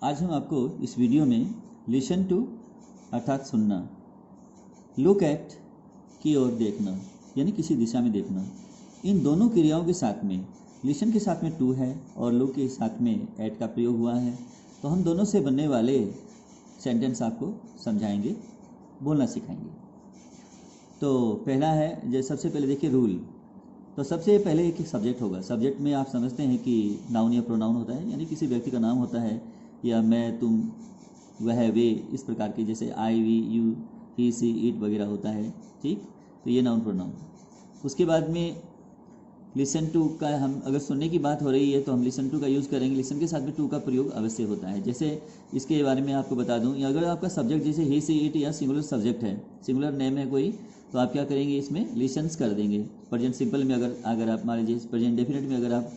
आज हम आपको इस वीडियो में लिसन टू अर्थात सुनना, लुक एट की ओर देखना यानी किसी दिशा में देखना, इन दोनों क्रियाओं के साथ में लिसन के साथ में टू है और लुक के साथ में एट का प्रयोग हुआ है। तो हम दोनों से बनने वाले सेंटेंस आपको समझाएंगे, बोलना सिखाएंगे। तो पहला है, जैसे सबसे पहले देखिए रूल। तो सबसे पहले एक सब्जेक्ट होगा। सब्जेक्ट में आप समझते हैं कि नाउन या प्रोनाउन होता है, यानी किसी व्यक्ति का नाम होता है, या मैं, तुम, वह, वे, इस प्रकार के, जैसे I, we, you, he, she, it वगैरह होता है। ठीक, तो ये नाउन प्रोनाउन। उसके बाद में लिसन टू का, हम अगर सुनने की बात हो रही है तो हम लिसन टू का यूज़ करेंगे। लिसन के साथ में टू का प्रयोग अवश्य होता है। जैसे इसके बारे में आपको बता दूं, या अगर आपका सब्जेक्ट जैसे ही, सी, इट या सिंगुलर सब्जेक्ट है, सिंगुलर नेम है कोई, तो आप क्या करेंगे, इसमें लिसन्स कर देंगे। प्रेजेंट सिंपल में अगर आप मान लीजिए प्रेजेंट डेफिनेट में अगर आप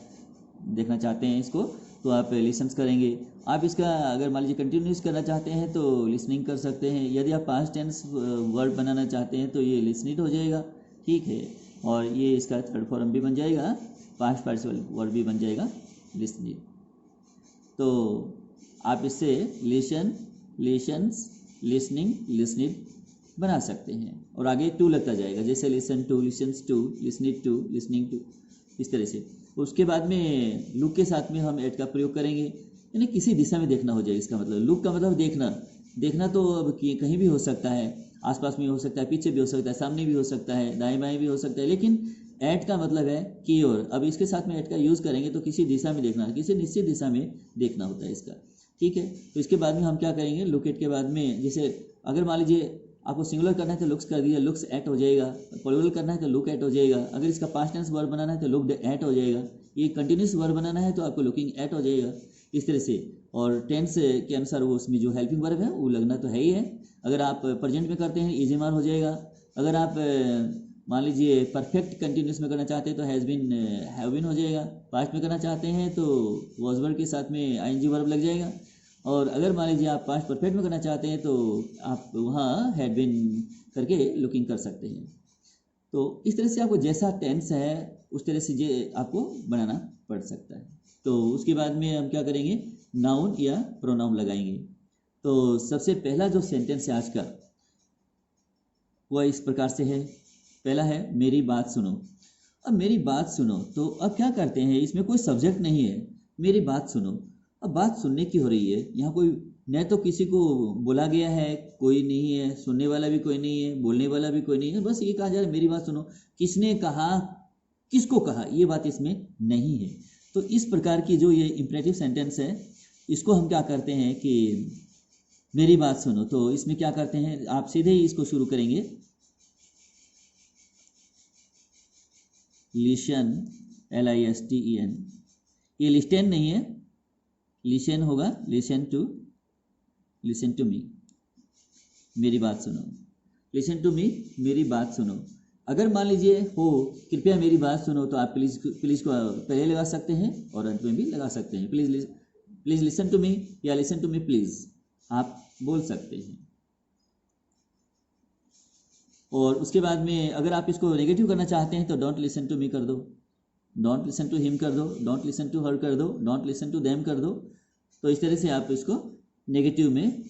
देखना चाहते हैं इसको, तो आप लिसन्स करेंगे। आप इसका अगर मान लीजिए कंटिन्यूस करना चाहते हैं तो लिसनिंग कर सकते हैं। यदि आप पास्ट टेंस वर्ड बनाना चाहते हैं तो ये लिसनिट हो जाएगा। ठीक है, और ये इसका थर्ड फॉर्म भी बन जाएगा, पास्ट पार्टिसिपल वर्ड भी बन जाएगा, लिसनिट। तो आप इससे लिसन, लिसन्स, लिसनिंग, लिसनिट बना सकते हैं। और आगे टू लगता जाएगा, जैसे listen to, listens to, listened to, listening to, इस तरह से। उसके बाद में लुक के साथ में हम एट का प्रयोग करेंगे, यानी किसी दिशा में देखना हो जाएगा। इसका मतलब लुक का मतलब देखना। देखना तो अब कहीं भी हो सकता है, आसपास में हो सकता है, पीछे भी हो सकता है, सामने भी हो सकता है, दाएं बाएं भी हो सकता है, लेकिन एट का मतलब है की ओर। अब इसके साथ में एट का यूज़ करेंगे तो किसी दिशा में देखना, किसी निश्चित दिशा में देखना होता है इसका। ठीक है, तो इसके बाद में हम क्या करेंगे, लुक एट के बाद में, जैसे अगर मान लीजिए आपको सिंगुलर करना है तो लुक्स कर दिया, लुक्स एट हो जाएगा। प्लूरल करना है तो लुक एट हो जाएगा। अगर इसका पास्ट टेंस वर्ब बनाना है तो लुक्ड एट हो जाएगा। ये कंटिन्यूस वर्ब बनाना है तो आपको लुकिंग एट हो जाएगा, इस तरह से। और टेंस के अनुसार वो उसमें जो हेल्पिंग वर्ब है वो लगना तो है ही है। अगर आप प्रेजेंट में करते हैं इजी मार हो जाएगा। अगर आप मान लीजिए परफेक्ट कंटिन्यूस में करना चाहते हैं तो हैज़ बीन, हैव बीन हो जाएगा। पास्ट में करना चाहते हैं तो वॉज वर्ब के साथ में आईएनजी वर्ब लग जाएगा। और अगर मान लीजिए आप पास्ट परफेक्ट में करना चाहते हैं तो आप वहाँ हैड बीन करके लुकिंग कर सकते हैं। तो इस तरह से आपको जैसा टेंस है उस तरह से ये आपको बनाना पड़ सकता है। तो उसके बाद में हम क्या करेंगे, नाउन या प्रोनाउन लगाएंगे। तो सबसे पहला जो सेंटेंस है आज का वह इस प्रकार से है। पहला है, मेरी बात सुनो। अब मेरी बात सुनो, तो अब क्या करते हैं, इसमें कोई सब्जेक्ट नहीं है, मेरी बात सुनो। अब बात सुनने की हो रही है, यहाँ कोई न तो किसी को बोला गया है, कोई नहीं है, सुनने वाला भी कोई नहीं है, बोलने वाला भी कोई नहीं है, बस ये कहा जा रहा है मेरी बात सुनो। किसने कहा, किसको कहा, ये बात इसमें नहीं है। तो इस प्रकार की जो ये इंपरेटिव सेंटेंस है, इसको हम क्या करते हैं कि मेरी बात सुनो, तो इसमें क्या करते हैं, आप सीधे ही इसको शुरू करेंगे, लिसन, LISTEN। ये लिस्टेन नहीं है, लिसन होगा, लिसन टू मी, मेरी बात सुनो। लिसन टू मी, मेरी बात सुनो। अगर मान लीजिए हो, कृपया मेरी बात सुनो, तो आप प्लीज को पहले लगा सकते हैं और अंत में भी लगा सकते हैं। प्लीज लिसन टू मी या लिसन टू मी प्लीज, आप बोल सकते हैं। और उसके बाद में अगर आप इसको नेगेटिव करना चाहते हैं तो डोंट लिसन टू मी कर दो, डोंट लिसन टू हिम कर दो, डोंट लिसन टू हर कर दो, डोंट लिसन टू देम कर दो। तो इस तरह से आप इसको नेगेटिव में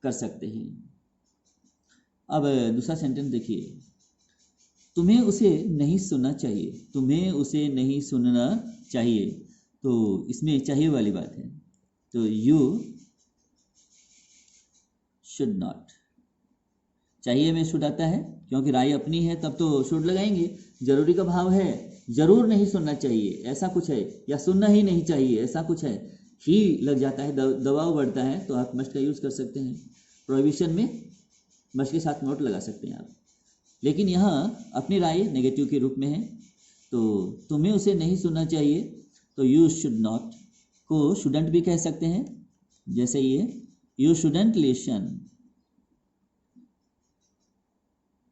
कर सकते हैं। अब दूसरा सेंटेंस देखिए, तुम्हें उसे नहीं सुनना चाहिए, तुम्हें उसे नहीं सुनना चाहिए। तो इसमें चाहिए वाली बात है, तो यू शुड नॉट। चाहिए में शुड आता है, क्योंकि राय अपनी है तब तो शुड लगाएंगे। जरूरी का भाव है, जरूर नहीं सुनना चाहिए ऐसा कुछ है, या सुनना ही नहीं चाहिए ऐसा कुछ है, ही लग जाता है, दबाव बढ़ता है, तो आप मस्ट का यूज़ कर सकते हैं। प्रोहिबिशन में मस्ट के साथ नोट लगा सकते हैं आप। लेकिन यहाँ अपनी राय नेगेटिव के रूप में है, तो तुम्हें उसे नहीं सुनना चाहिए, तो यू शुड नॉट को शुडंट भी कह सकते हैं। जैसे ये, you shouldn't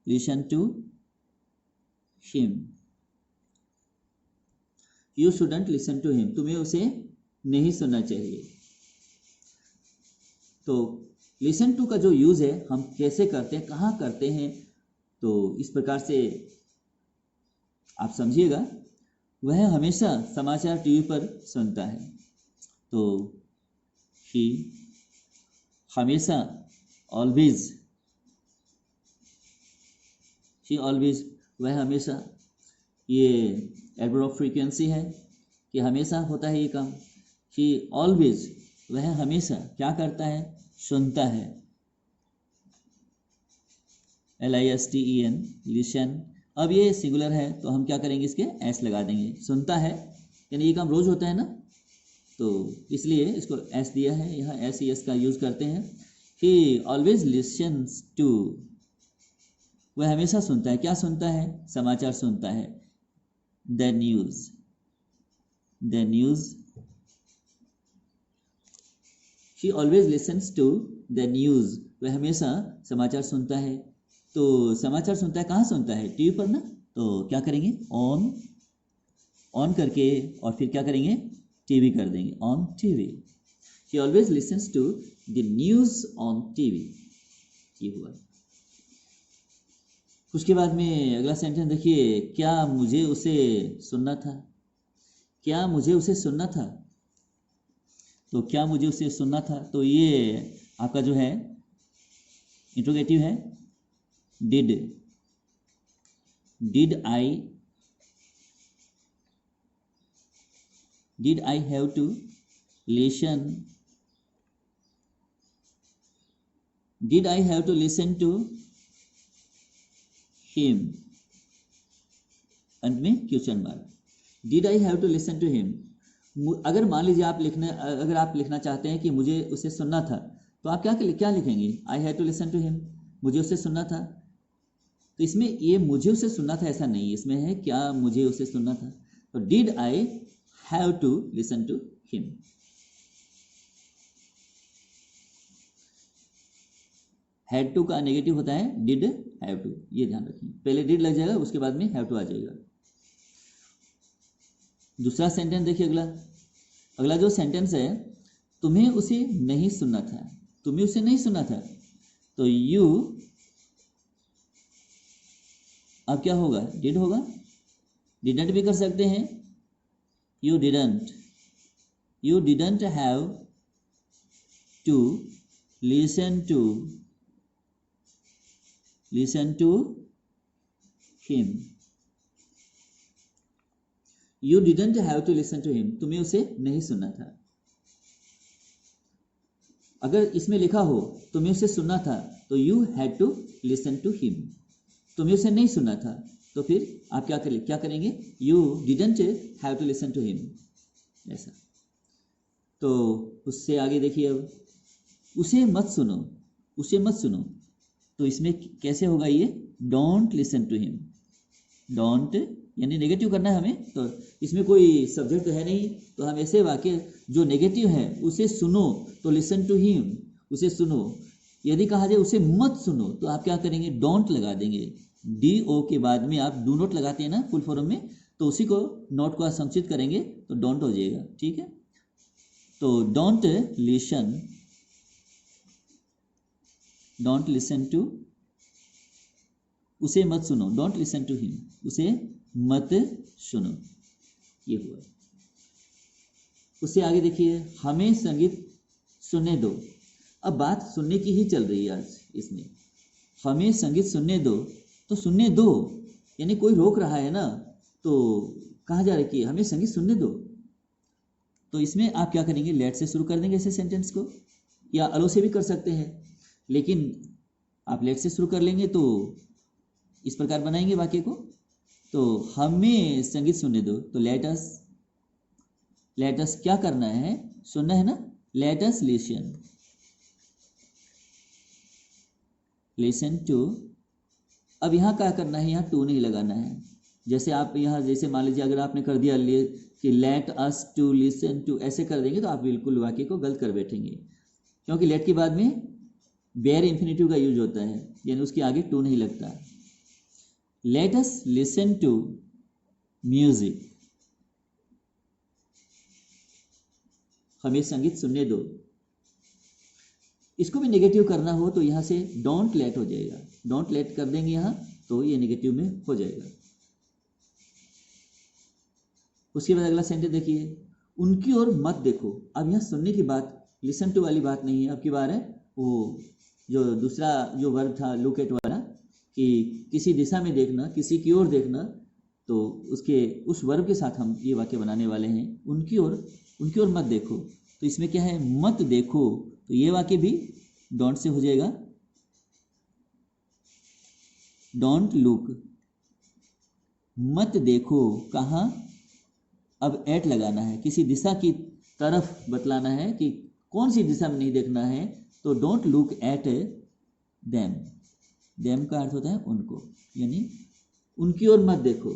listen to him, you shouldn't listen to him, तुम्हें उसे नहीं सुनना चाहिए। तो लिसन टू का जो यूज़ है हम कैसे करते हैं, कहाँ करते हैं, तो इस प्रकार से आप समझिएगा। वह हमेशा समाचार टीवी पर सुनता है, तो कि हमेशा, ऑलवेज, शी ऑलवेज, वह हमेशा, ये एडवर्ब ऑफ फ्रीक्वेंसी है कि हमेशा होता है ये काम। शी ऑलवेज, वह हमेशा क्या करता है, सुनता है। LISTEN, listen. अब ये सिंगुलर है तो हम क्या करेंगे, इसके एस लगा देंगे। सुनता है यानी ये काम रोज होता है ना, तो इसलिए इसको एस दिया है, यहाँ एस का यूज करते हैं। ही ऑलवेज लिसन्स टू, वह हमेशा सुनता है, क्या सुनता है, समाचार सुनता है। The news, the news, she always listens to the news, वह हमेशा समाचार सुनता है। तो समाचार सुनता है, कहाँ सुनता है, टीवी पर ना। तो क्या करेंगे, ऑन करके और फिर क्या करेंगे, टीवी कर देंगे, on TV. She always listens to the news on TV, ये हुआ। उसके बाद में अगला सेंटेंस देखिए, क्या मुझे उसे सुनना था, क्या मुझे उसे सुनना था। तो क्या मुझे उसे सुनना था, तो ये आपका जो है इंट्रोगेटिव है। Did I have to listen, did I have to listen to him, अंत में question mark. Did I have to listen to him, अगर मान लीजिए अगर आप लिखना चाहते हैं कि मुझे उसे सुनना था, तो आप क्या लिखेंगे, I have to listen to him, मुझे उसे सुनना था। तो इसमें ये मुझे उसे सुनना था ऐसा नहीं, इसमें है क्या मुझे उसे सुनना था। तो did I have to listen to him. Had to का नेगेटिव होता है डिड हैव टू, ये ध्यान रखिए, पहले डिड लग जाएगा, उसके बाद में हैव टू आ जाएगा। दूसरा सेंटेंस देखिए, अगला जो सेंटेंस है, तुम्हें उसे नहीं सुनना था, तुम्हें उसे नहीं सुनना था। तो यू, अब क्या होगा, डिड होगा, डिडंट भी कर सकते हैं। You didn't have to listen to him, you didn't have to listen to him, तुम्हें उसे नहीं सुनना था। अगर इसमें लिखा हो तुम्हें उसे सुनना था, तो you had to listen to him. तुम्हें उसे नहीं सुनना था, तो फिर आप क्या करेंगे, you didn't have to listen to him, ऐसा। तो उससे आगे देखिए, अब उसे मत सुनो, तो इसमें कैसे होगा, ये don't listen to him. Don't यानी नेगेटिव करना है हमें, तो इसमें कोई सब्जेक्ट तो है नहीं, तो हम ऐसे वाक्य जो नेगेटिव है, उसे सुनो, तो लिसन टू हिम, उसे सुनो। यदि कहा जाए उसे मत सुनो, तो आप क्या करेंगे, डोंट लगा देंगे। DO के बाद में आप डू नॉट लगाते हैं ना फुल फॉर्म में, तो उसी को नोट को संक्षिप्त करेंगे तो डोंट हो जाएगा, ठीक है। तो डोंट लिसन टू, उसे मत सुनो, डोंट लिसन टू हिम, उसे मत सुनो, ये हुआ। उससे आगे देखिए, हमें संगीत सुनने दो। अब बात सुनने की ही चल रही है आज इसमें, हमें संगीत सुनने दो, तो सुनने दो यानी कोई रोक रहा है ना, तो कहा जा रहा है कि हमें संगीत सुनने दो। तो इसमें आप क्या करेंगे, लेट से शुरू कर देंगे ऐसे सेंटेंस को, या अलो से भी कर सकते हैं, लेकिन आप लेट से शुरू कर लेंगे तो इस प्रकार बनाएंगे वाक्य को। तो हमें संगीत सुनने दो, तो लेट अस क्या करना है, सुनना है ना, लेट अस लिसन टू। अब यहाँ क्या करना है, यहाँ टू नहीं लगाना है। जैसे आप यहाँ, जैसे मान लीजिए अगर आपने कर दिया कि let us to listen to, ऐसे कर देंगे तो आप बिल्कुल वाक्य को गलत कर बैठेंगे, क्योंकि लेट के बाद में बेयर इंफिनिटिव का यूज होता है, यानी उसके आगे टू नहीं लगता। Let us listen to music, हमें संगीत सुनने दो। इसको भी नेगेटिव करना हो तो यहाँ से डोंट लेट हो जाएगा, डोंट लेट कर देंगे यहाँ, तो ये नेगेटिव में हो जाएगा। उसके बाद अगला सेंटेंस देखिए, उनकी ओर मत देखो। अब यहाँ सुनने की बात लिसन टू वाली बात नहीं है, अब की बार है वो जो दूसरा जो वर्ब था लुक एट वाला, कि किसी दिशा में देखना, किसी की ओर देखना, तो उसके उस वर्ब के साथ हम ये वाक्य बनाने वाले हैं, उनकी ओर मत देखो। तो इसमें क्या है, मत देखो, तो ये वाक्य भी डोंट से हो जाएगा, डोंट लुक, मत देखो कहाँ, अब एट लगाना है, किसी दिशा की तरफ बतलाना है कि कौन सी दिशा में नहीं देखना है, तो don't look at them, them का अर्थ होता है उनको, यानी उनकी ओर मत देखो,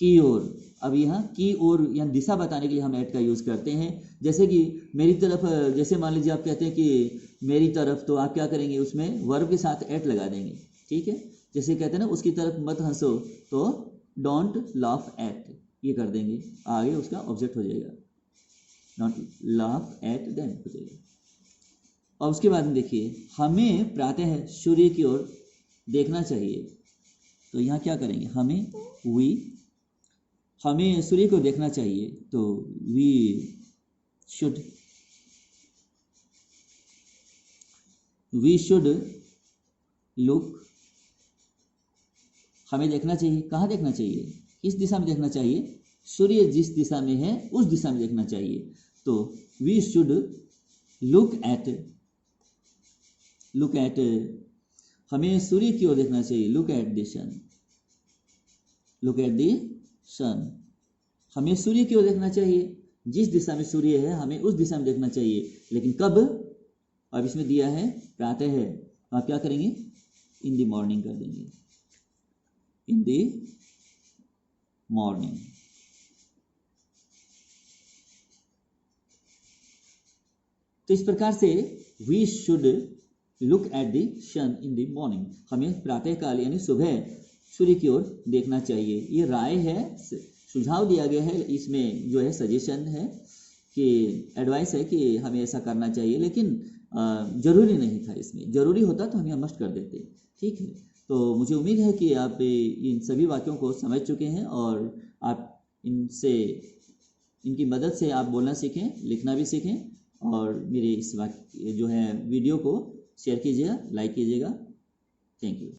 की ओर। अब यहाँ की ओर यहाँ दिशा बताने के लिए हम एट का यूज़ करते हैं, जैसे कि मेरी तरफ, जैसे मान लीजिए आप कहते हैं कि मेरी तरफ, तो आप क्या करेंगे, उसमें वर्ब के साथ एट लगा देंगे, ठीक है। जैसे कहते हैं ना उसकी तरफ मत हंसो, तो डोंट लाफ एट, ये कर देंगे, आगे उसका ऑब्जेक्ट हो जाएगा, डोंट लाफ एट देम हो जाएगा। और उसके बाद में देखिए, हमें प्रातः सूर्य की ओर देखना चाहिए, तो यहाँ क्या करेंगे, हमें सूर्य को देखना चाहिए, तो वी शुड लुक, हमें देखना चाहिए, कहाँ देखना चाहिए, किस दिशा में देखना चाहिए, सूर्य जिस दिशा में है उस दिशा में देखना चाहिए, तो वी शुड लुक एट, हमें सूर्य की ओर देखना चाहिए, लुक एट द सन, हमें सूर्य की ओर देखना चाहिए, जिस दिशा में सूर्य है हमें उस दिशा में देखना चाहिए, लेकिन कब, अब इसमें दिया है प्रातः है, आप क्या करेंगे, इन द मॉर्निंग कर देंगे, इन द मॉर्निंग। तो इस प्रकार से we should look at the sun in the morning, हमें प्रातः काल यानी सुबह सूर्य की ओर देखना चाहिए। ये राय है, सुझाव दिया गया है, इसमें जो है सजेशन है कि एडवाइस है कि हमें ऐसा करना चाहिए, लेकिन जरूरी नहीं था, इसमें जरूरी होता तो हम यहाँ मस्ट कर देते, ठीक है। तो मुझे उम्मीद है कि आप इन सभी वाक्यों को समझ चुके हैं और आप इनकी मदद से आप बोलना सीखें, लिखना भी सीखें, और मेरे इस वाक्य जो है वीडियो को शेयर कीजिएगा, लाइक कीजिएगा। Thank you.